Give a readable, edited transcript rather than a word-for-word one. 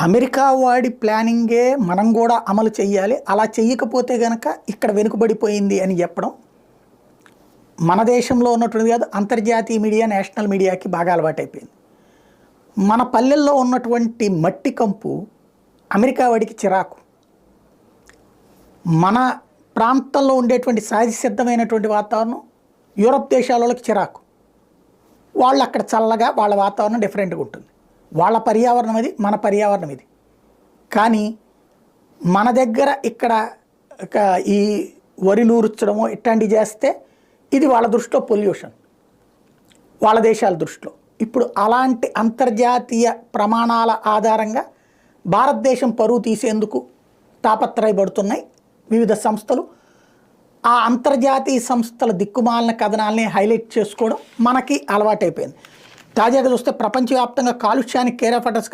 America వాడి ప్లానింగే మనం కూడా అమలు చేయాలి. అలా చెయ్యకపోతే గనక ఇక్కడ వెనుకబడిపోయింది అని చెప్పడం మన దేశంలో ఉన్నటువంటి కాదు, అంతర్జాతీయ మీడియా, నేషనల్ మీడియాకి బాగా అలవాటైపోయింది. మన పల్లెల్లో ఉన్నటువంటి మట్టి కంపు అమెరికా వాడికి చిరాకు. మన ప్రాంతంలో ఉండేటువంటి సహజ సిద్ధమైనటువంటి వాతావరణం యూరప్ దేశాలకి చిరాకు. వాళ్ళు అక్కడ చల్లగా వాళ్ళ వాతావరణం డిఫరెంట్గా ఉంటుంది. వాళ్ళ పర్యావరణం ఇది, మన పర్యావరణం ఇది. కానీ మన దగ్గర ఇక్కడ ఈ వరి నూర్చడము ఇట్లాంటివి చేస్తే ఇది వాళ్ళ దృష్టిలో పొల్యూషన్, వాళ్ళ దేశాల దృష్టిలో. ఇప్పుడు అలాంటి అంతర్జాతీయ ప్రమాణాల ఆధారంగా భారతదేశం పరువు తీసేందుకు తాపత్రయపడుతున్నాయి వివిధ సంస్థలు. ఆ అంతర్జాతీయ సంస్థల దిక్కుమాలిన కథనాలని హైలైట్ చేసుకోవడం మనకి అలవాటైపోయింది. తాజాగా చూస్తే ప్రపంచవ్యాప్తంగా కాలుష్యానికి కేర్ ఆఫ్ అడ్రస్గా